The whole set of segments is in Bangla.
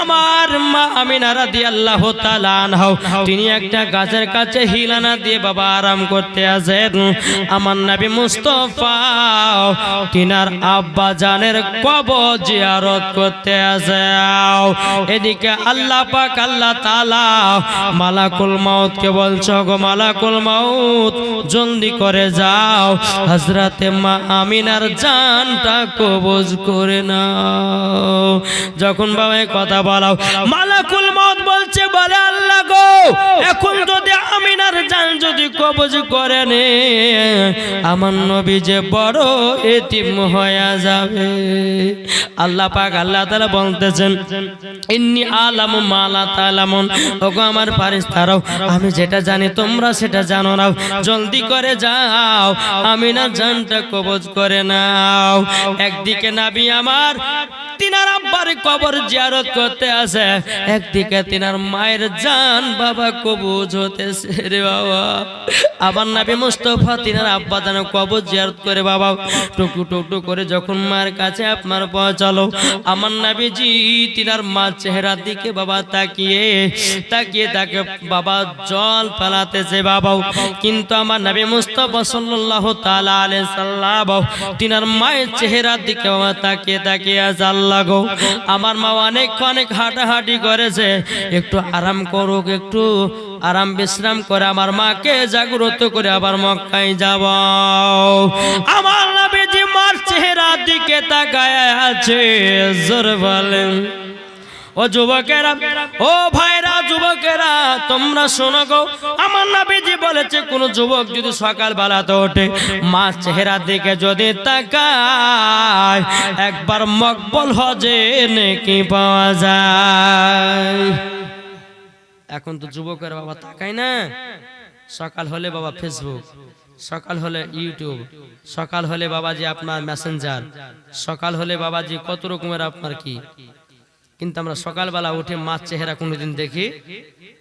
আমার মা আমিনা রাদিয়াল্লাহু তাআলা আনহা তিনি একটা গাছের কাছে হিলানা দিয়ে বাবা আরাম করতে আছেন। আমার নবী মুস্তাফা তিনার আব্বা জানের কবর জিয়ারত করতে আছে। এদিকে আল্লাহ পাক আল্লাহ তাআলা মালাকুল মাউত কে বলছো, গো মালাকুল মাউত জলদি করে যাও, হযরতে মা আমিনার জানটা কবজ করে নাও। যখন বাবা কথা বলাও, মালাকুল মউত বলছে, বলে আল্লাহ গো, এখন যদি আমিনার জান যদি কবজ করে নে, আমার নবী যে বড় এতিম হয়ে যাবে। আল্লাহ পাক আল্লাহ তাআলা বলতেছেন, ইন্নী আলামু মা লা তা'লামুন, ওগো আমার ফেরেশতারাও, আমি যেটা জানি তোমরা সেটা জানো না, জলদি করে যাও আমিনার জানটা কবজ করে নাও। একদিকে নবী আমার তিনার আব্বার কবর জিয়ারত করতে আসে, একদিকে তিনার মায়ের জান বাবা কবজ হতেছে রে বাবা। আমার নবী মুস্তাফা তিনার আব্বা জান কবর জিয়ারত করে বাবা টুকু টুকু করে যখন মায়ের কাছে আপনার পৌঁছালো, আমার নবীজি তিনার মা চেহারার দিকে বাবা তাকিয়ে তাকিয়ে তাকে বাবা জল ফেলাতেছে বাবা। কিন্তু আমার নবী মুস্তাফা সাল্লাল্লাহু তাআলা আলাইহি সাল্লাম তিনার মায়ের চেহারার দিকে বাবা তাকিয়ে তাকিয়ে আছে, আল্লাহ গো, আমার মা অনেক হাঁটাহাঁটি করেছে, একটু আরাম করুক, একটু আরাম বিশ্রাম করে আমার মাকে জাগ্রত করে আবার মক্কায় যাব। আমার নবীজি মার চেহারার দিকে তাকায় আছে। জোরে বলেন ও যুবকেরা, ও ভাইরা যুবকেরা, তোমরা শোনো গো, আমার নবীজি বলেছে কোন যুবক যদি সকালবেলাতে ওঠে মা চেহারার দিকে যদি তাকায়, একবার মকবুল হজে নেকি পাওয়া যায়। এখন তো যুবকেরা বাবা তাকায় না, সকাল হলে বাবা ফেসবুক, সকাল হলে ইউটিউব, সকাল হলে বাবাজি আপনার মেসেঞ্জার, সকাল হলে বাবাজি কত রকমের আপনার কি, কিন্তু আমরা সকালবেলা উঠে মার চেহারা কোনোদিন দেখি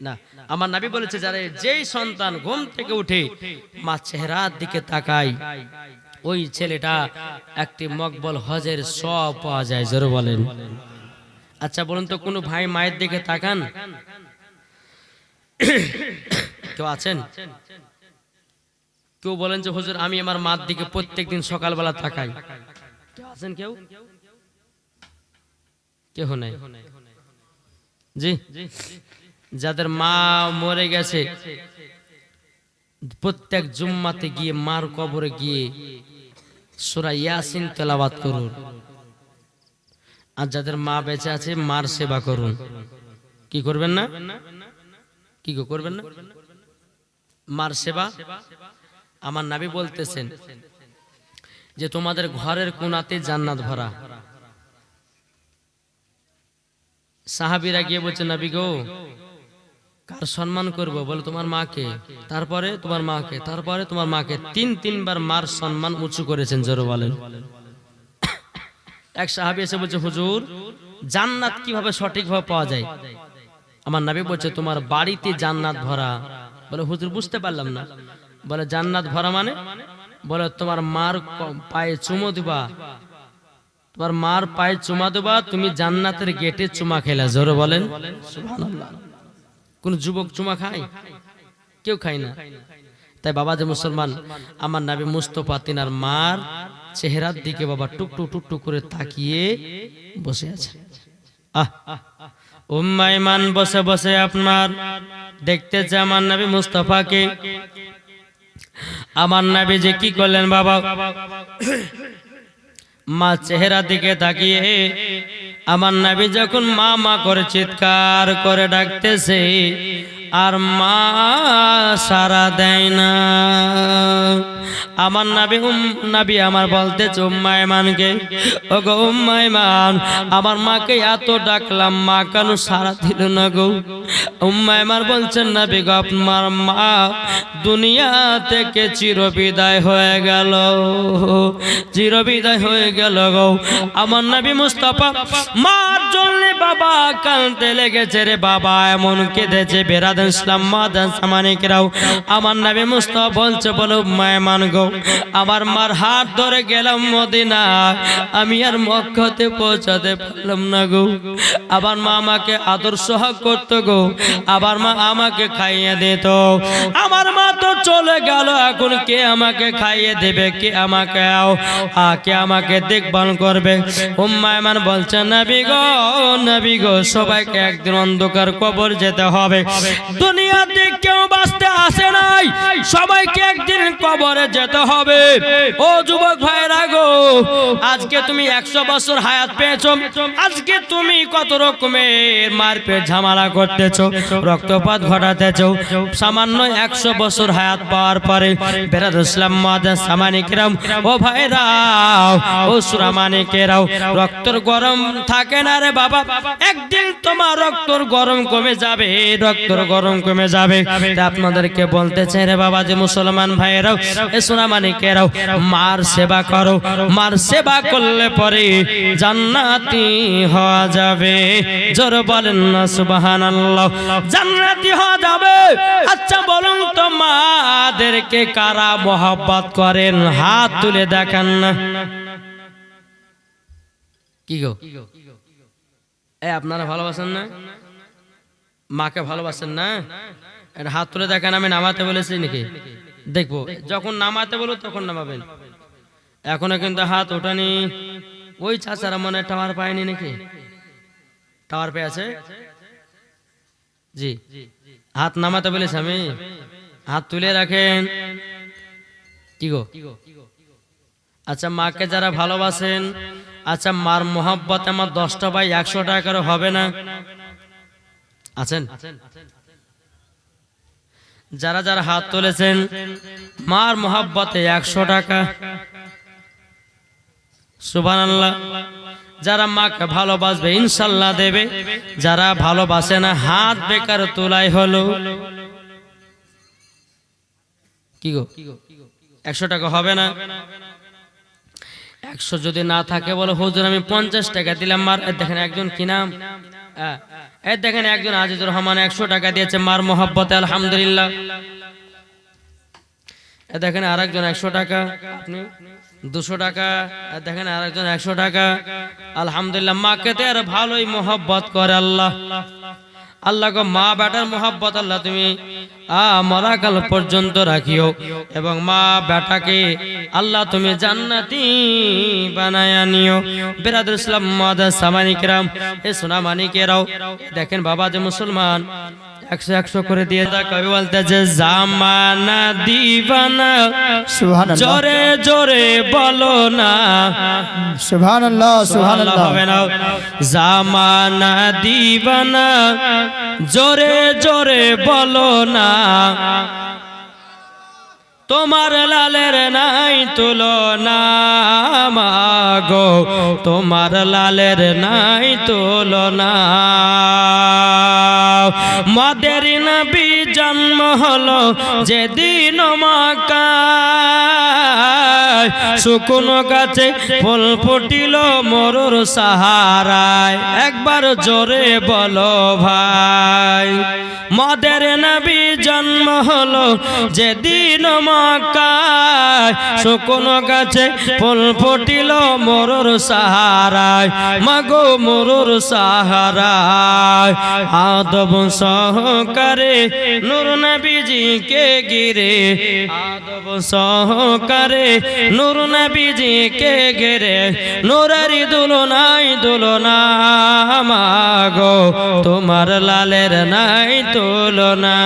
না। আমার নবী বলেছে, যারা যেই সন্তান ঘুম থেকে উঠে মার চেহারার দিকে তাকায়, ওই ছেলেটা একটি মকবুল হজের সওয়াব পাওয়া যায়। জোরে বলেন। আচ্ছা বলুন তো, কোনো ভাই মায়ের দিকে তাকান? কেউ আছেন? কেউ বলেন যে হুজুর আমি আমার মার দিকে প্রত্যেকদিন সকালবেলা তাকাই? কেউ আছেন? কেউ কেউ নাই? জি, যাদের মা মরে গেছে প্রত্যেক জুম্মাতে গিয়ে মার কবরে গিয়ে সূরা ইয়াসিন তেলাওয়াত করুন। আর যাদের মা বেঁচে আছে মার সেবা করুন। কি করবেন না? কি করবেন না? মার সেবা। আমার নবী বলতেছেন যে তোমাদের ঘরের কোণাতে জান্নাত ভরা। সাহাবীরা গিয়ে বলছে, নবী গো, কার সম্মান করব? বলে তোমার মাকে, তারপরে তোমার মাকে, তারপরে তোমার মাকে। তিনবার মার সম্মান উঁচু করেছেন। জোরে বলেন। এক সাহাবী এসে বলছে, হুজুর জান্নাত কিভাবে সঠিকভাবে পাওয়া যায়? আমার নবী বলছে, তোমার বাড়িতে জান্নাত ভরা। বলে হুজুর বুঝতে পারলাম না। বলে জান্নাত ভরা মানে? বলে তোমার মার পায়ে চুমো দিবা, তোমার মার পায়ে চুমা দেবা, তুমি জান্নাতের গেটে চুমা খেলা। জোরে বলেন সুবহানাল্লাহ। কোন যুবক চুমা খায়? কেউ খায় না। তাই বাবা যে মুসলমান, আমার নবী মুস্তাফা তিনার মার চেহারার দিকে বাবা টুকটুক টুকটুক করে তাকিয়ে বসে আছে। উম্মে ঈমান বসে বসে আপনার দেখতেছে আমার নবী মুস্তাফাকে। আমার নবী যে কি করলেন বাবা, মা চেহারা দিকে তাকিয়ে আমার নবী যখন মা মা করে চিৎকার করে ডাকতেছে, আর মা সারা দেয় না। আমার নবী আমার বলতেছে উম্মে ঈমানকে, ওগো উম্মে ঈমান, আমার মাকে এত ডাকলাম, মা কেন সারা দিল না গো? উম্মে আমার বলছেন নবী গো আপনার মা দুনিয়া থেকে চিরবিদায় হয়ে গেল, চিরবিদায় হয়ে গেল গো। আমার নবী মুস্তাফা মার জন্য বাবা কাঁদতে লেগেছে রে বাবা, এমন কেঁদেছে বেরাদান ইসলাম মাদান সামানিকরাও। আমার নবী মুস্তাফা বলছে বলো মেহমান গো, আমার মার হাত ধরে গেলাম মদিনা, আমি আর মক্কাতে পৌঁছাতে পারলাম না গো। আবার মা আমাকে আদর সোহাগ করতো গো, আবার মা আমাকে খাইয়ে দিত। আমার মা তো চলে গেল, এখন কে আমাকে খাইয়ে দেবে, কে আমাকে দেখভাল করবে? উম্মে আয়মান বলছে নবী গো সবাইকে একদিন অন্ধকার কবর যেতে হবে, দুনিয়াতে কেউ বাঁচতে আসে নাই, সবাইকে একদিন কবরে যেতে হবে। ও যুবক ভাইরা গো, আজকে তুমি 100 বছর হায়াত পেয়েছো, আজকে তুমি কত রকমের মারপেট ঝামেলা করতেছো, রক্তপাত ঘটাতেছো, সামান্য 100 বছর হায়াত পাওয়ার পরে বেরাদ ইসলাম মাদান সামানিকরাম, ও ভাইরা ও সুরামানিকেরাও, রক্তর গরম থাকে না রে বাবা, একদিন তোমার রক্তর গরম কমে যাবে, রক্তর গরম কমে যাবে। আপনাদেরকে বলতে চাই রে বাবা যে মুসলমান ভাইয়েরাও এ সুরামানিকেরাও, মার সেবা করো, মার সেবা করলে পরে জান্নাতি হওয়া যাবে। জোরে বলেন না সুবহানাল্লাহ, জান্নাতি হওয়া যাবে। আচ্ছা বলুন তো মাদেরকে কারা মহব্বত করেন? হাত তুলে দেখান না। কি গো আপনারা ভালোবাসেন না? মাকে ভালোবাসেন না? এটা হাত তুলে দেখেন। আমি নামাতে বলেছি নাকি? দেখবো যখন নামাতে বলো তখন নামাবেন, এখনো কিন্তু হাত ওঠানি। ওই চাচারা মনে টাওয়ার পায়নি নাকি? টাওয়ার পেয়েছে জি, হাত নামাতে বলেছি আমি, হাত তুলে রাখেন। কি গো আচ্ছা মাকে যারা ভালোবাসেন, আচ্ছা মার মোহাব্বত আমার 10টা ভাই 100 টাকারও হবে না? আছেন যারা যারা হাত তুলেছেন মার মোহাব্বতে 100 টাকা? সুবহানাল্লাহ। যারা মাকে ভালোবাসবে ইনশাআল্লাহ দেবে, যারা ভালোবাসে না হাত বেকার তোলাই হলো। কি গো 100 টাকা হবে না? 100 যদি না থাকে বলো হুজুর আমি 50 টাকা দিলাম মার। দেখেন একজন কি নাম, দেখেন একজন আজিজুর রহমান 100 টাকা দিয়েছে মার মোহাব্বতে, আলহামদুলিল্লাহ। দেখেন আরেকজন 100 টাকা, আপনি 200 টাকা, দেখেন আরেকজন 100 টাকা, আলহামদুলিল্লাহ। মাকে তো আর ভালোই মোহাব্বত করে আল্লাহ। আল্লাহ গো মা বেটার মোহাব্বত আল্লাহ তুমি মরাকাল পর্যন্ত রাখিও, এবং মা বেটাকে আল্লাহ তুমি জান্নাতি বানায়া নিও। বেরাদুল ইসলাম মাদান সামানিকরাম এ সোনামানিকেরাও, দেখেন বাবা যে মুসলমান 100 করে দিয়ে কবি বলতেছে জামানা দিবানা, সুবহানাল্লাহ, জোরে জোরে বলো না সুবহানাল্লাহ, সুবহানাল্লাহ, হবে না। জামানা দিবানা, জোরে জোরে বলো না, তোমার লালের নাই তুলনা মাগো, তোমার লালের নাই তুলনা। মাদের নবী জন্ম হলো যেদিন মক্কায়, শুকনো গাছে ফুল ফুটিল মরুর সাহারায়, একবার জোরে বলো ভাই। মাদের নবী জন্ম হলো যেদিন মক্কায়, শুকনো গাছে ফুল ফুটিল মরুর সাহারায়, মাগো মরুর সাহারায়। আদব সহকারে নূর নবীজিকে ঘিরে, আদব সহকারে নূর নবীজিকে ঘিরে, নূরের দুলনাই দুলনা মাগো, তোমার লালের নাই তুলনা।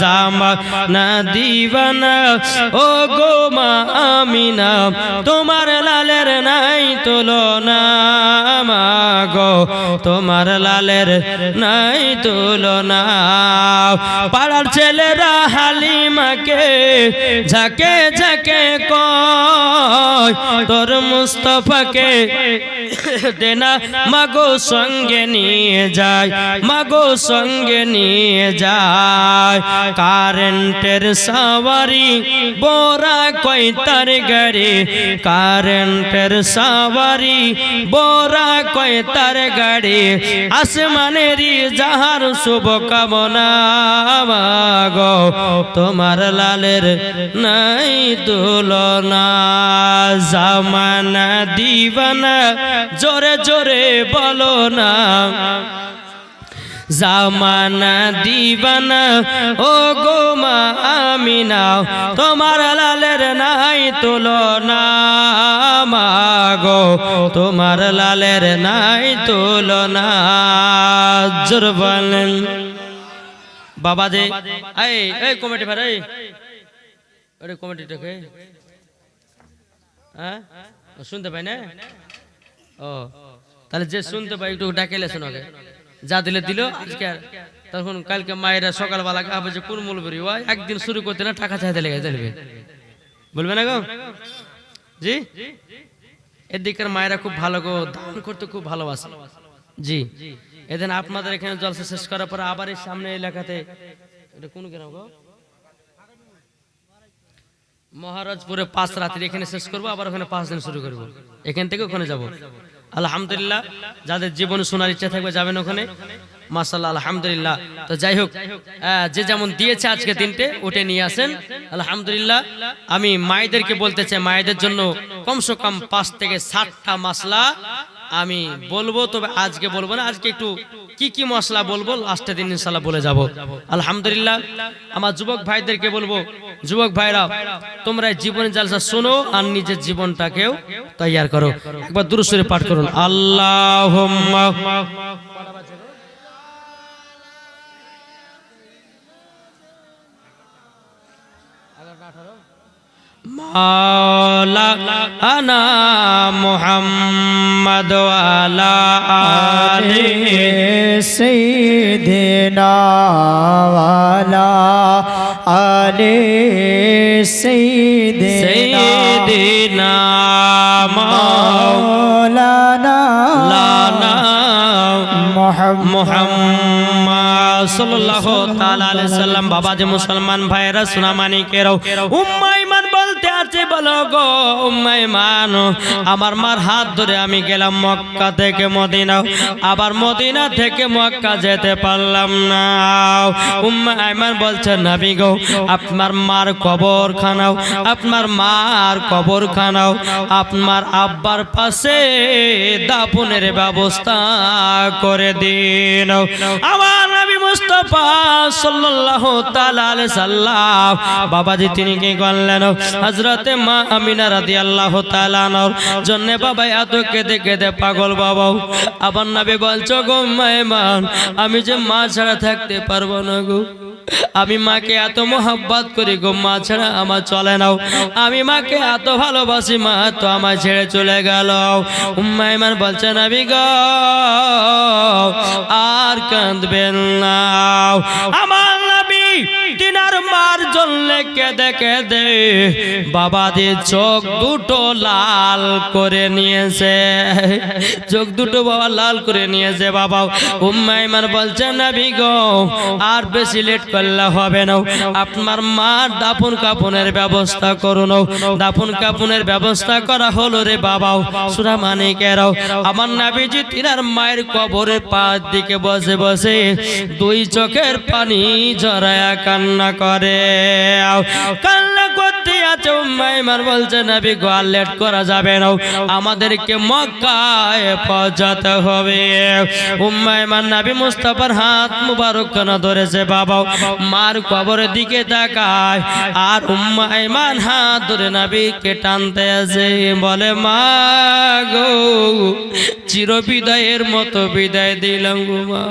জামানা দিবানা ও গো মা আমিনা, তোমার লালের নাই তুলনা মাগো, তোমার লালের নাই তুলনা। পাড়ার ছেলেরা হালিমাকে ঝাঁকে ঝাঁকে কয়, তোর মুস্তাফাকে দেনা মাগো সঙ্গে নিয়ে যায়, মাগো সঙ্গে নিয়ে যায়। কারেন্টের সাওয়ারি বোরা কই তার গাড়ি, কারেন্টের সাওয়ারি বোরা কই তার গাড়ি। আসমানেরই যাহার শুভ কামনা মাগো, তোমার লালের নাই তুলনা। জামানা দিবানা জোরে জোরে বলো না, জামানা দিবানা ও গো মা আমিনা, তোমার লালের নাই তুলনা মাগো, তোমার লালের নাই তুলনা। জোর বলেন বাবা যে এই কমিটি ভাই, এই কমিটিটাকে হ্যাঁ শুনতে পাই না? ও তাহলে যে শুনতে পাই একটু ডাকেলে শোনাকে, যা দিলে দিল। আজকে তখন কালকে মায়েরা সকালবেলা আবার যে কোন মূলবরি হয় একদিন শুরু করতে না টাকা চাইতে লেগে চলবে, বলবে না গো জি? এদিকের মায়েরা খুব ভালো গো, দান করতে খুব ভালোবাসে জি। এদিন আপনাদের এখানে জলসা শেষ করার পর আবার এই সামনে এলাকাতে, এটা কোন গ্রাম গো? মহারাজপুরে 5 রাত্রি এখানে শেষ করবো, আবার ওখানে 5 দিন শুরু করবো, এখান থেকে ওখানে যাব। আলহামদুলিল্লাহ, যাদের জীবন শোনার ইচ্ছা থাকবে যাবেন ওখানে, মাশাআল্লাহ আলহামদুলিল্লাহ। তো যাই হোক, যে যেমন দিয়েছে আজকে দিনতে ওটা নিয়ে আসেন আলহামদুলিল্লাহ। আমি মায়েদেরকে বলতে চাই, মায়েদের জন্য কমসে কম 5 থেকে 7টা মশলা আমি বলবো, তবে আজকে বলবো না। আজকে একটু কি কি মশলা বলবো লাস্টের দিন ইনশাআল্লাহ বলে যাব আলহামদুলিল্লাহ। আমার যুবক ভাইদেরকে বলবো, যুবক ভাইরা তোমরা জীবনের জালসা শোনো আর নিজের জীবনটাকেও তৈয়ার করো। একবার দুরূদ শরীফ পাঠ করুন। আল্লাহুম্মা মাওলানা মুহাম্মদ ওয়ালা আলিহি সাইয়্যিদিনা ওয়ালা আলিহি সাইয়্যিদিনা মাওলানা মুহাম্মদ সাল্লাল্লাহু তাআলা আলাইহি সাল্লাম। বাবা যে মুসলমান ভাইরা সোনামানিকেরাও, উম্মে ঈমান বলতে আছে বলো গো উম্মে ঈমান, আমার মার হাত ধরে আমি গেলাম মক্কা থেকে মদিনা, আবার মদিনা থেকে মক্কা যেতে পারলাম না। উম্মে ঈমান বলছে নবী গো আপনার মার কবরখানাও, আপনার মার কবরখানাও আপনার আব্বার পাশে দাফনের ব্যবস্থা করে দিন। আমার নবী মুস্তাফা সাল্লাল্লাহু তাআলা আলাইহি সাল্লাম বাবাজি তিনি কি করলেন, হযরতে মা আমিনা রাদিয়াল্লাহু তাআলা আনহার জন্য বাবা এত কেঁদে কেঁদে পাগল বাবা। আবার নবী বলছো গো মেহমান, আমি যে মা ছাড়া থাকতে পারবো না গো, আমি মাকে এত মোহাব্বত করি গো, মা ছাড়া আমার চলে না, আমি মাকে এত ভালোবাসি, মা তো আমার ছেড়ে চলে গেল। উম্মে ঈমান বলছে নবী গো আর কাঁদবেন না। আমার নবী তিনার মার জন্য কেঁদে কেঁদে বাবা দিয়ে চোখ দুটো লাল করে নিয়েছে, চোখ দুটো বাবা লাল করে নিয়েছে বাবা। উম্মে ঈমান বলছে নবী গো আর বেশি লেট করলে হবে না, আপনার মার দাফন কাফনের ব্যবস্থা করুন। দাফন কাফনের ব্যবস্থা করা হলো রে বাবা। সূরা মানিকেরাও আমার নবীজি তিনার মায়ের কবরের পাশ দিকে বসে বসে 2 চোখের পানি ঝরায়া কান্না করে, কান্না করতে আছে। উম্মে ঈমান বলছে নবী গো আর লেট করা যাবে না, আমাদেরকে মক্কায় পৌঁছাতে হবে। উম্মে ঈমান নবী মুস্তাফার হাত মুবারক খানা ধরেছে বাবা, মার কবরের দিকে তাকায় আর উম্মে ঈমান হাত ধরে নবীকে টানতে আছে, বলে মা গো চির বিদায়ের মতো বিদায় দিলাম গো মা।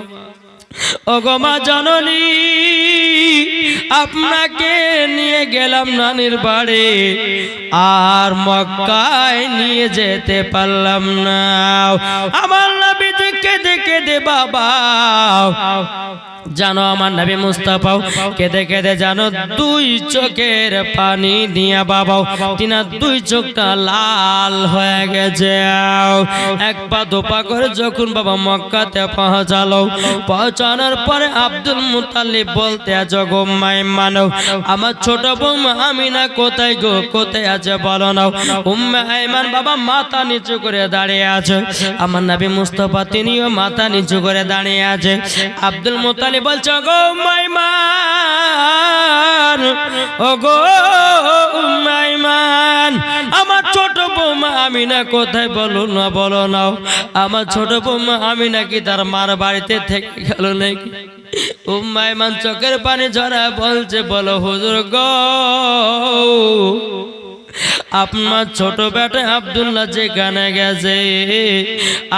ও গো মা জননী আপনাকে নিয়ে গেলাম নানির বাড়ি, আর মক্কায় নিয়ে যেতে পারলাম না। আমার নবী কেঁদে কেঁদে বাবা জানো আমার নবী মুস্তাফা কেঁদে কেঁদে জানো দুই চোখের পানি দিয়া বাবা তিনার দুই চোখটা লাল হয়ে গেছে। এক পা দুপা করে যখন বাবা মক্কাতে পৌঁছানোর পরে আব্দুল মুতাল্লিব বলতে আছে গো মাইমানো আমার ছোট বৌমা আমিনা কোথায় গো, কোথায় আছে বলো না। উম্মে আইমান বাবা মাথা নিচু করে দাঁড়িয়ে আছে, আমার নবী মুস্তাফা তিনিও মাথা নিচু করে দাঁড়িয়ে আছে। আব্দুল মুতাল্লিব বলছে গো মাইমান, ও গো মাইমান আমার ছোট বৌমা আমিনা কোথায় বলো না, বলো না। আমার ছোট বৌমা আমিনা কি তার মার বাড়িতে থেকে গেল নাকি? মাইমান চোখের পানি ঝরা বলছে বলো হুজুর গো আপনার ছোট বেটা আব্দুল্লাহ যেখানে গেছে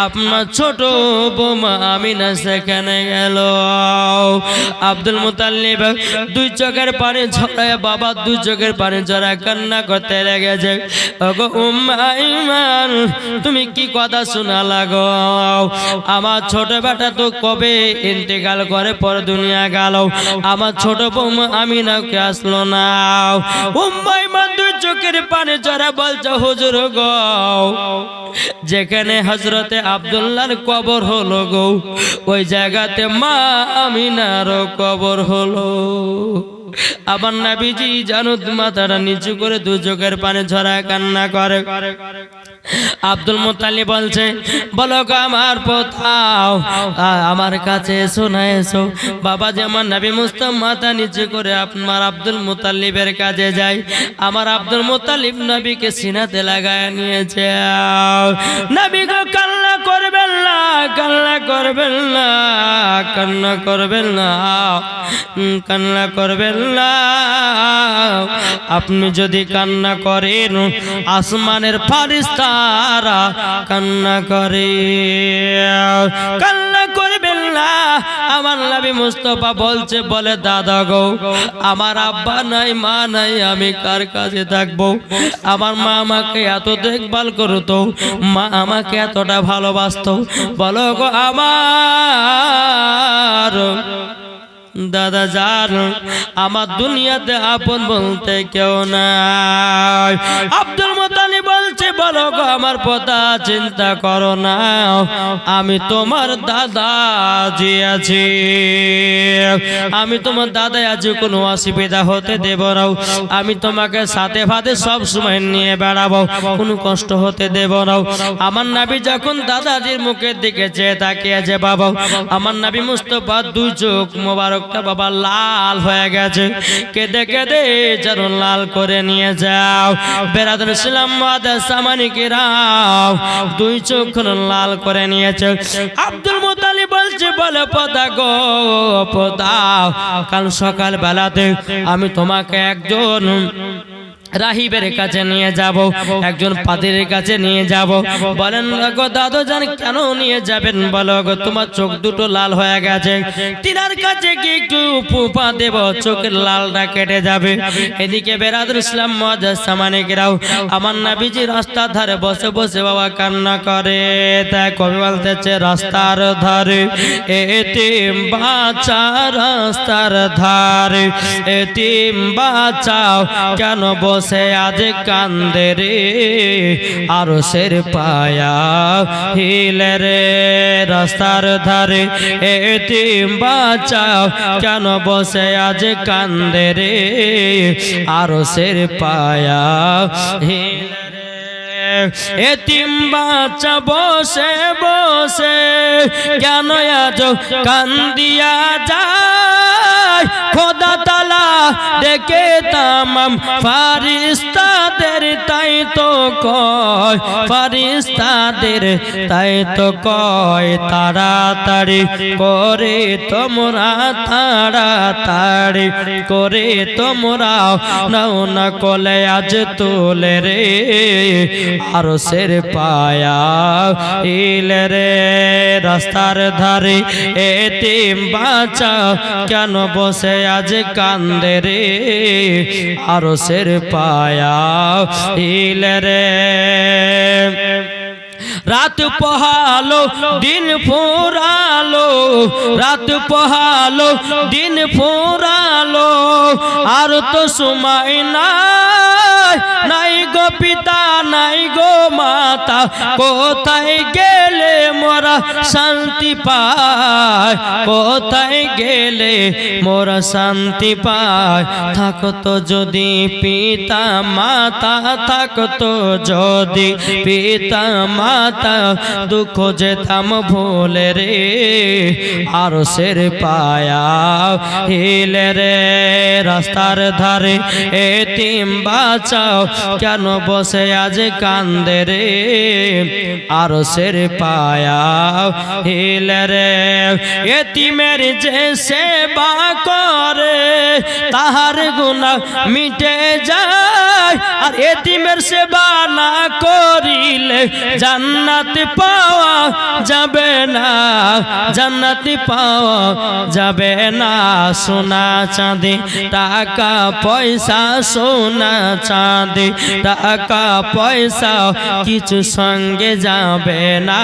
আপনার ছোট বৌমা আমিনা সেখানে গেল। আব্দুল মুতাল্লিব দুই চোখের পানি ঝরায় বাবা দুই চোখের পানি ঝরা কান্না করতে লেগেছে। ওগো উম্মে আইমান তুমি কি কথা শোনা লাগো, আমার ছোট বেটা তো কবে ইন্তেকাল করে পর দুনিয়া গেল, আমার ছোট বৌমা আমিনাকে আসলো না। উম্মে আইমান দুই চোখের পানি ঝরা বলছে হুজুর গো যেখানে হযরতে আব্দুল্লাহর কবর হলো গো ওই জায়গাতে মা আমিনারও কবর হলো। আবার নবীজি জানো মাথাটা নিচু করে দু চোখের পানি ঝরা কান্না করে। আব্দুল মুতাল্লিব বলছে বলো গো আমার পোতাও আমার কাছে এসো না এসো। বাবা যেমন নবী মুস্তাফা মাথা নিচু করে আপনার আব্দুল মুতাল্লিবের কাছে যায়। আমার আব্দুল মুতাল্লিব নবীকে সিনাতে লাগায় নিয়েছে। নবী গো কান্না করবেন না, কান্না করবেন না, কান্না করবেন না, কান্না করবেন না। আপনি যদি কান্না করেন আসমানের ফারিস্তারা কান্না করে, কান্না করবেন না। আমার নবী মুস্তাফা বলছে বলে দাদা গো আমার আব্বা নাই মা নাই আমি কার কাছে থাকবো? আমার মা আমাকে এত দেখভাল করতো, মা আমাকে এতটা ভালোবাসতো, বলো গো আমার দাদা জান আমার দুনিয়াতে আপন বলতে কেউ নাই। আব্দুল মুতাল্লিব বলছে বলো গো আমার কথা চিন্তা করো না আমি তোমার দাদা জি আছি, আমি তোমার দাদাই আছি, কোনো অসুবিধা হতে দেব না। আমি তোমাকে সাথে ভাতে সব সময় নিয়ে বেড়াবো, কোনো কষ্ট হতে দেব না। আমার নবী যখন দাদাজির মুখের দিকে চেয়ে তাকিয়েছে বাবা আমার নবী মুস্তাফা দুই চোখ মোবারক বাবা লাল হয়ে গেছে। কেঁদে কেঁদে যেন লাল করে নিয়ে যাও। বেরাদুল ইসলাম সামানিকেরাও দুই চোখ লাল করে নিয়েছে। আব্দুল মুতাল্লিব বলছে বলে পদা গো পদাও কাল সকাল বেলাতে আমি তোমাকে একজন রাহিবের কাছে নিয়ে যাব, একজন পাদ্রীর কাছে নিয়ে যাব। বলেন গো দাদু জান কেন নিয়ে যাবেন? বলো গো তোমার চোখ দুটো লাল হয়ে গেছে, তিনার কাছে কি একটু ফুপা দেব চোখের লালটা কেটে যাবে। এদিকে বেরাদুল ইসলাম মুআজ্জাজ সামানিকেরাও আমার নবীজি রাস্তার ধারে বসে বসে বাবা কান্না করে। তাই কবি বলতেছে রাস্তার ধারে এতিম বাচ্চা রাস্তার ধারে এতিম বাঁচাও কেন বসে আজ কান্দে রে আরশের পায়া হিলে রে। রাস্তার ধারে এতিম বাঁচাও কেন বসে আজ কান্দে রে আরশের পায়া হিলে রে। এতিম বাচ্চা বসে বসে কেন আজ কান্দিয়া যায় খোদা তাআলা ডেকে তামাম ফারিস্তাদের তাই তো কয়, ফারিস্তাদের তাই তো কয় তাড়াতাড়ি করে তোমরা তাড়াতাড়ি করে তোমরা নাও না কোলে আজ তোলে রে আরশের পায়া হিলে রে। রাস্তার ধারে এতিম বাচ্চা কেন বসে আজ কান্দে রে আরশের পায়া হিলে রে। রাত পোহালো দিন ফুরালো, রাত পোহালো দিন ফুরালো, আর তো সময় নাই, নাই গো পিতা নাই গো মাতা, কোথায় গেলে মোরা শান্তি পায়, কোথায় গেলে মোরা শান্তি পায়। থাকতো যদি পিতা মাতা, থাকতো যদি পিতা মাতা, দুঃখ যেতাম ভুলে রে, আর সের পায়া হিলে রে। রাস্তার ধারে এতিম বাঁচাও, কেন বসে আজ কান্দে রে, আর সের পায়া হিলে রে। এতিমের যে সেবা করে তাহার গুনাহ মিটে যায়, আর এতিমের সেবা না করিলে জান্নাত পাওয়া যাবে না, জান্নাত পাওয়া যাবে না। সোনা চাঁদি টাকা পয়সা, সোনা চাঁদি টাকা পয়সা কিছু সঙ্গে যাবে না,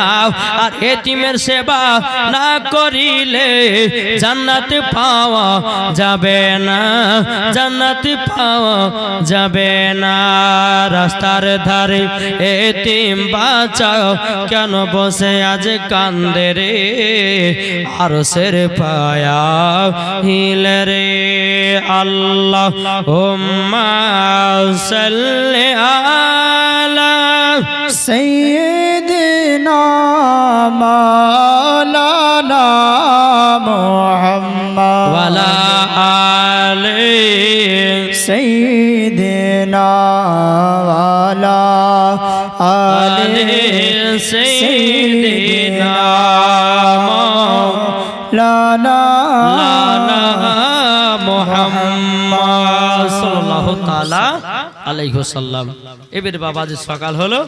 আর এতিমের সেবা না করিলে জান্নাত পাওয়া যাবে না, জান্নাত পাওয়া যাবে না। রাস্তার ধারে এতিম বাঁচাও, কেন বসে আজ কান্দে রে, আর সের পায়া হিলে রে। আল্লাহুম্মা সাল্লি আলা সাইয়্যিদিনা মাওলানা মুহাম্মদ ওয়ালা আলি সাইয়্যিদিনা ওয়ালা আলি সাইয়্যিদিনা মাওলানা মুহাম্মদ সাল্লাল্লাহু তাআলা আলাইহি ওয়াসাল্লাম। এবারে বাবা যে সকাল হলো,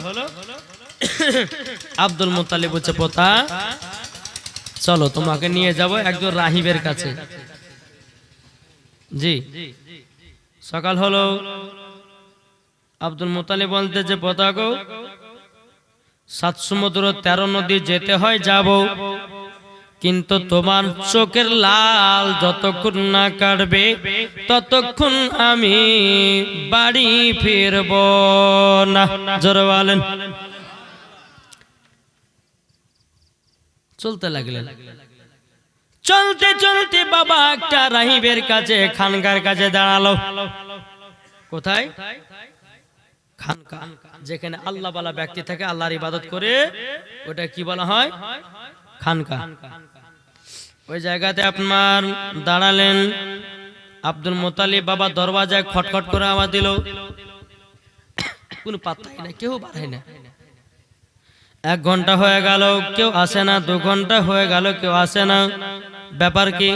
আব্দুল মুত্তালিব বলছে পোতা চলো তোমাকে নিয়ে যাব একজন রাহিবের কাছে। জি সকাল হলো, আব্দুল মুত্তালিব বলতে যে পোতা গো 7 সমুদ্র 13 নদী যেতে হয় যাব, কিন্তু তোমার চোখের লাল যতক্ষণ না কাটবে ততক্ষণ আমি বাড়ি ফিরব না। জোরে বলেন। চলতে লাগলেন, চলতে চলতে বাবা একটা রাহিবের কাছে খানকার কাছে দাঁড়ালো। কোথায়? খানকা, যেখানে আল্লাহ ওয়ালা ব্যক্তি থাকে, আল্লাহর ইবাদত করে, ওটা কি বলা হয়? খানকা। ওই জায়গাতে আপনার দাঁড়ালেন। আব্দুল মুত্তালিব বাবা দরওয়াজায় খটখট করে আওয়াজ দিল, কোন পাত্তাই না, কেউ বাড়ায় না। 1 ঘন্টা হয়ে গেল কেউ আসে না, 2 ঘন্টা হয়ে গেল কেউ আসে না, ব্যাপার কি?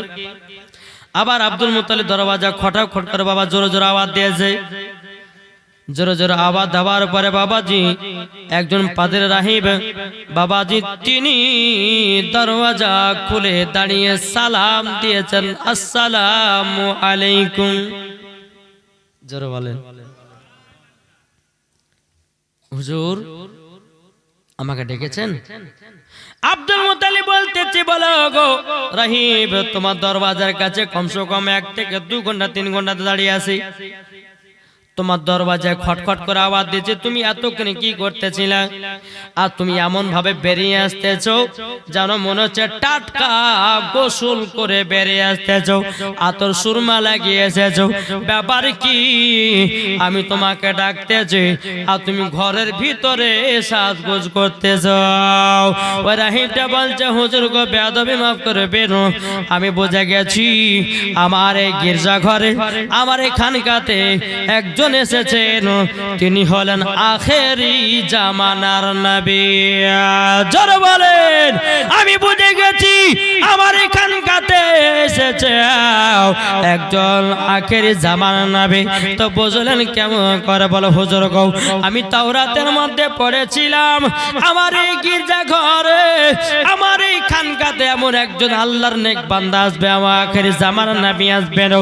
আবার আব্দুল মুত্তালিব দরওয়াজা খটখট করে বাবা জোরে জোরে আওয়াজ দিয়েছে। জোরে জোরে আওয়াজ দেওয়ার পরে বাবাজি একজন পাদের রাহিব বাবাজি তিনি দরওয়াজা খুলে দাঁড়িয়ে সালাম দিয়েছেন, আসসালামু আলাইকুম। জোরে বলেন। হুজুর আমাকে ডেকেছেন? আব্দুল মুত্তালিব বলতেছি বলো গো রাহিব, তোমার দরওয়াজার কাছে কমসে কম 1 থেকে 2 ঘন্টা 3 ঘন্টা দাঁড়িয়ে আছি, তোমার দরওয়াজায় খটখট করে আওয়াজ দিয়েছে, তুমি এতক্ষণ কি করতেছিলে? আর তুমি এমন ভাবে বেরিয়ে আসতেছো যেন মনে হচ্ছে টাটকা গোসল করে বেরিয়ে আসতেছো, আতর সুরমা লাগিয়ে এসেছো, ব্যাপার কি? আমি তোমাকে ডাকতেছি আর তুমি ঘরের ভিতরে সাজগোজ করতেছো। ওই রাহিবটা বলছে হুজুর গো বেয়াদবি মাফ করে বেরো, আমি বুঝে গেছি আমার এই গির্জা ঘরে আমার এই খানকাতে একজন এসেছেন, তিনি হলেন আখেরি জামানার নবী। জোরে বলেন। আমি বুঝে গেছি আমার এখানকাতে এসেছে একজন আখেরি জামানার নবী। তো বুঝলেন কেমন করে? বলো হুজুর গো, আমি তাওরাতের মধ্যে পড়েছিলাম আমার এই গির্জা ঘরে, আমার এই খানকাতে এমন একজন আল্লাহর নেক বান্দা আসবে, আমার আখেরি জামানার নবী আসবেন।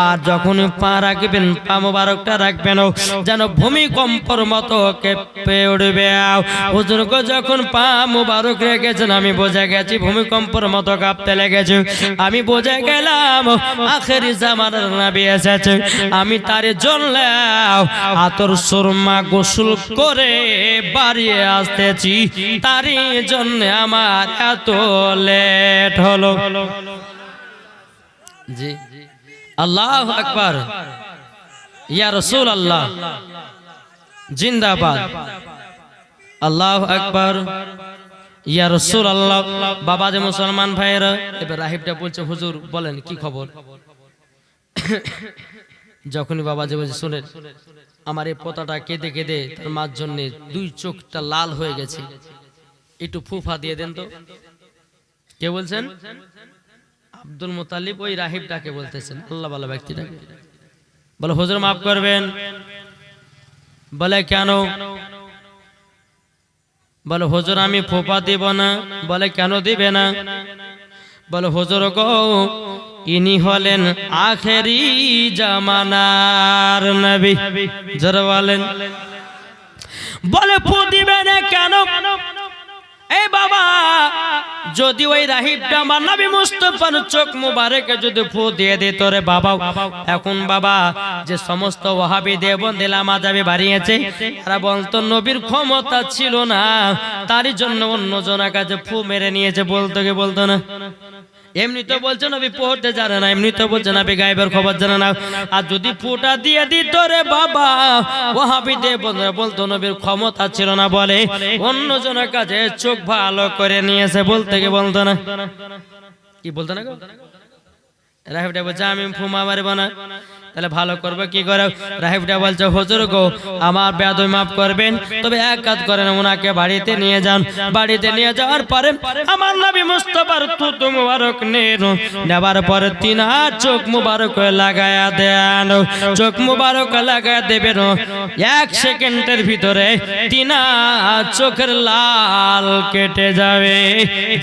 আর যখন পা রাখবেন, পা মোবারকটা রাখবেন যেন ভূমিকম্পর মতো কেঁপে উঠবে। হুজুর গো, যখন পা মোবারক রেখেছেন আমি বুঝে গেছি ভূমিকম্পর মতো কাঁপতে লেগেছে। আমি বুঝে গেলাম আখেরি জামানার নবী এসেছে। আমি তার জন্য আতর সুরমা গোসল করে বাড়িয়ে আসতেছি, তারই জন্য আমার এত লেট হলো। জি, আল্লাহু আকবার, ইয়া রাসূলুল্লাহ জিন্দাবাদ, আল্লাহু আকবার, ইয়া রাসূলুল্লাহ। বাবা যে মুসলমান ভাইয়েরা, এবার রাহিবটা বলছে হুজুর বলেন কি খবর। যখনই বাবা যে বলছে শুনেন, আমার এই পোতাটা কেঁদে কেঁদে তার মার জন্য দুই চোখটা লাল হয়ে গেছে, একটু ফুফা দিয়ে দেন তো। কে বলছেন? আব্দুল মুতালিব ওই রাহিবটাকে বলতেছেন, আল্লাহ ভালো ব্যক্তিটাকে। বলে হুজুর মাফ করবেন। বলে কেন? বলে হুজুর আমি ফুফা দিব না। বলে কেন দিবে না? বলে হুজুর গো, ইনি হলেন আখেরি জামানার নবী। যারা বলেন, বলে ফু দিবে না কেন? এই বাবা, যদি ওই রাহিবটা আমার নবী মুস্তাফার চোখ মুবারকে যদি ফু দিয়ে দিত রে বাবা, এখন বাবা যে সমস্ত ওয়াহাবি দেওবন্দি লামাযাবি বাড়িয়েছে, তারা বলতো নবীর ক্ষমতা ছিল না, তারই জন্য অন্য জনের কাছে ফু মেরে নিয়েছে, বলতো কি বলতো না? এমনি তো বলছে নবী পড়তে জানে না, এমনি তো বলছে নবী গায়েবের খবর জানে না। আর যদি ফুটা দিয়ে দিত রে বাবা, ওয়াহাবি দেওবন্দিরা বলতো নবীর ক্ষমতা ছিল না বলে অন্য জনের কাছে চোখ ভালো করে নিয়েছে, বলতে কি বলতো না? কি বলতো না গো? রাহিবটা বলছে আমি ফুমা মারব না। তাহলে ভালো করবে কি করে? রাহিবটা বলছে হুজুর গো, আমার বেয়াদবি মাফ করবেন, তবে এক কাজ করেন, ওনাকে বাড়িতে নিয়ে যান। বাড়িতে নিয়ে যাওয়ার পরে আমার নবী মুস্তাফার থুতু মুবারক নেবার পরে তিনার চোখ মুবারক লাগায়া দেন। চোখ মুবারক লাগায়া দেবেন, 1 সেকেন্ডের ভিতরে তিনার চোখের লাল কেটে যাবে।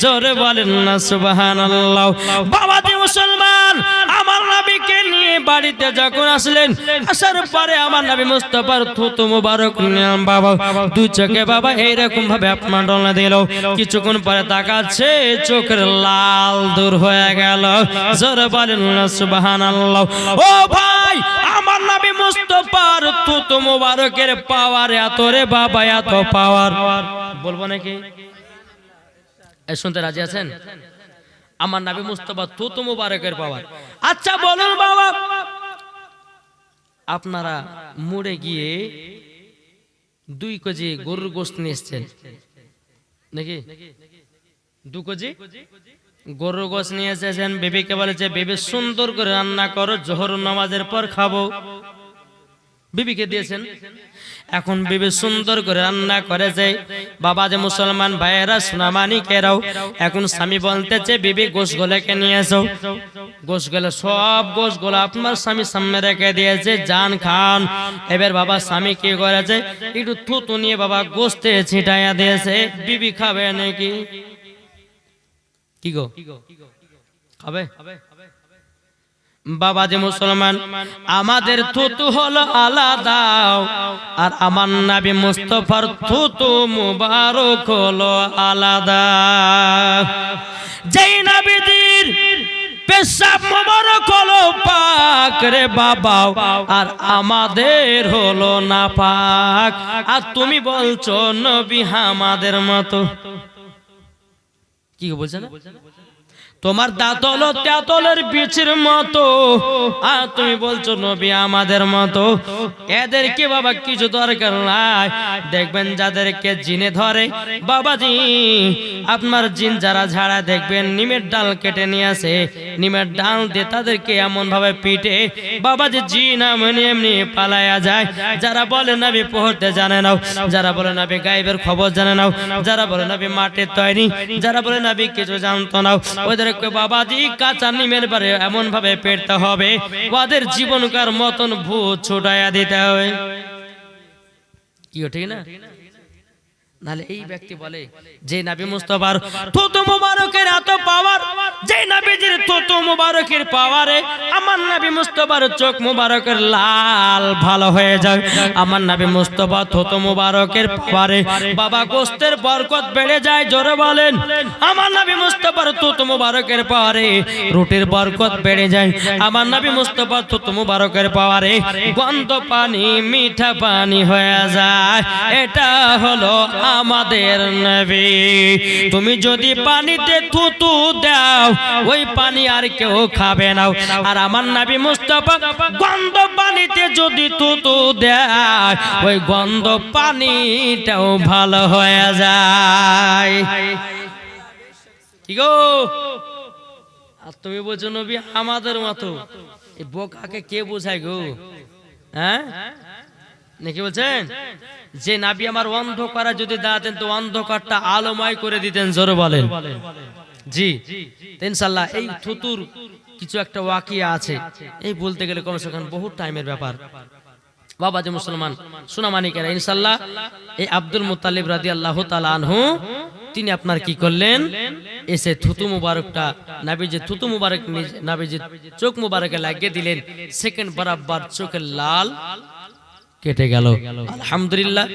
জোরে বলেন না সুবহানাল্লাহ। বাবাজি মুসলমান, আমার নবীকে নিয়ে বাড়িতে যখন আসলেন, আসার পরে আমার নবী মুস্তাফার থুতু মুবারক নিলাম বাবা, দুই চোখে বাবা এইরকম ভাবে আপনার ডলে দিল। কিছুক্ষণ পরে তাকাচ্ছে, চোখের লাল দূর হয়ে গেল। জোরে বলেন না সুবহানাল্লাহ। ও ভাই, আমার নবী মুস্তাফার থুতু মুবারকের পাওয়ার এত রে বাবা, এত পাওয়ার। বলবো নাকি? এই শুনতে রাজি আছেন? আমার নবী মুস্তাফা থুতু মুবারকের পাওয়ার। আচ্ছা বলুন বাবা, আপনারা মুড়ে গিয়ে 2 কেজি গরুর গোশত নিয়ে এসছেন নাকি? 2 কেজি গরুর গোশত নিয়ে এসেছেন। বেবিকে বলেছে বেবি সুন্দর করে রান্না করো, জোহর নামাজের পর খাবো। বিবিকে দিয়েছেন। এখন বিবি সুন্দর করে রান্না করেছে। বাবা যে মুসলমান ভাইয়েরা, সোনামানিকেরাও, এখন স্বামী বলতেছে বিবি গোশগুলোকে নিয়ে এসো। গোশগুলো, সব গোশগুলো আপনার স্বামী সামনে রেখে দিয়েছে, জান খান। এবার বাবা স্বামী কি করেছে, একটু থুতু নিয়ে বাবা গোশতে ছিটাইয়া দিয়েছে। বিবি খাবে নাকি? কি গো, খাবে? বাবা যে মুসলমান, আমাদের থুতু হলো আলাদা, আর আমার নবী মুস্তাফার থুতু মুবারক হলো আলাদা। যেই নবীর পেশাব মুবারক হলো পাক রে বাবা, আর আমাদের হলো না পাক। আর তুমি বলছো নবী আমাদের মতো। কি বলছে না? তোমার দাঁত হলো তেঁতুলের বীজের মতো, আর তুমি বলছো নবী আমাদের মতো। এদেরকে বাবা কিছু দরকার নাই। দেখবেন যাদেরকে জিনে ধরে বাবাজি, আপনার জিন যারা ঝাড়া, দেখবেন নিমের ডাল কেটে নিয়ে আসে, নিমের ডাল দিয়ে তাদেরকে এমন ভাবে পিটে বাবাজি জিন এমনি এমনি পালায়া যায়। যারা বলে নবী পড়তে জানে না, যারা বলে নবী গায়েবের খবর জানে না, যারা বলে নবী মাটির তৈরি, যারা বলে নবী কিছু জানতো না, ওদের ওদেরকে বাবাজি কাঁচা নিমের বারে এমন ভাবে পেরতে হবে ওদের জীবনকার মতন ভূত ছুটাইয়া দিতে হবে। কি ঠিক না? নালে এই ব্যক্তি বলে যে নবী মুস্তাফার থুতু মুবারকের এত পাওয়ার, যে নবীজির থুতু মুবারকের পাওয়ারে আমার নবী মুস্তাফার চোখ মুবারকের লাল ভালো হয়ে যায়। আমার নবী মুস্তাফা থুতু মুবারকের পাওয়ারে বাবা গোস্তের বরকত বেড়ে যায়। জোরে বলেন আমার নবী মুস্তাফার থুতু মুবারকের পাওয়ারে রুটির বরকত বেড়ে যায়। আমার নবী মুস্তাফার থুতু মুবারকের পাওয়ারে গন্ধ পানি মিঠা পানি হয়ে যায়। এটা হলো আমাদের নবী। তুমি যদি পানিতে থুতু দাও ওই পানি আর কেউ খাবে না। আর আমার নবী মুস্তাফা গন্ধ পানিতে যদি থুতু দেয় ওই গন্ধ পানিটাও ভালো হয়ে যায়। কি গো? আর তুমি বলছো নবী আমাদের মতো, এই বোকাকে কে বোঝায় গো? হ্যাঁ নাকি বলছেন? যে নবী আমার অন্ধকারে যদি দাঁড়াতেন তো অন্ধকারটা আলোময় করে দিতেন। জোরে বলেন জি। ইনশাআল্লাহ এই থুতুর কিছু একটা ওয়াকিয়া আছে, এই বলতে গেলে কমসে কম বহুত টাইমের ব্যাপার। বাবা যে মুসলমান সুনামানিকেরা, ইনশাআল্লাহ এই আব্দুল মুত্তালিব রাদিয়াল্লাহু তাআলা আনহু তিনি আপনার কি করলেন, এসে থুতু মুবারকটা নবীজি থুতু মুবারক নবীজি চোখ মুবারকে লাগিয়ে দিলেন। সেকেন্ড বরাবর চোখের লাল কেটে গেল। আলহামদুলিল্লাহ।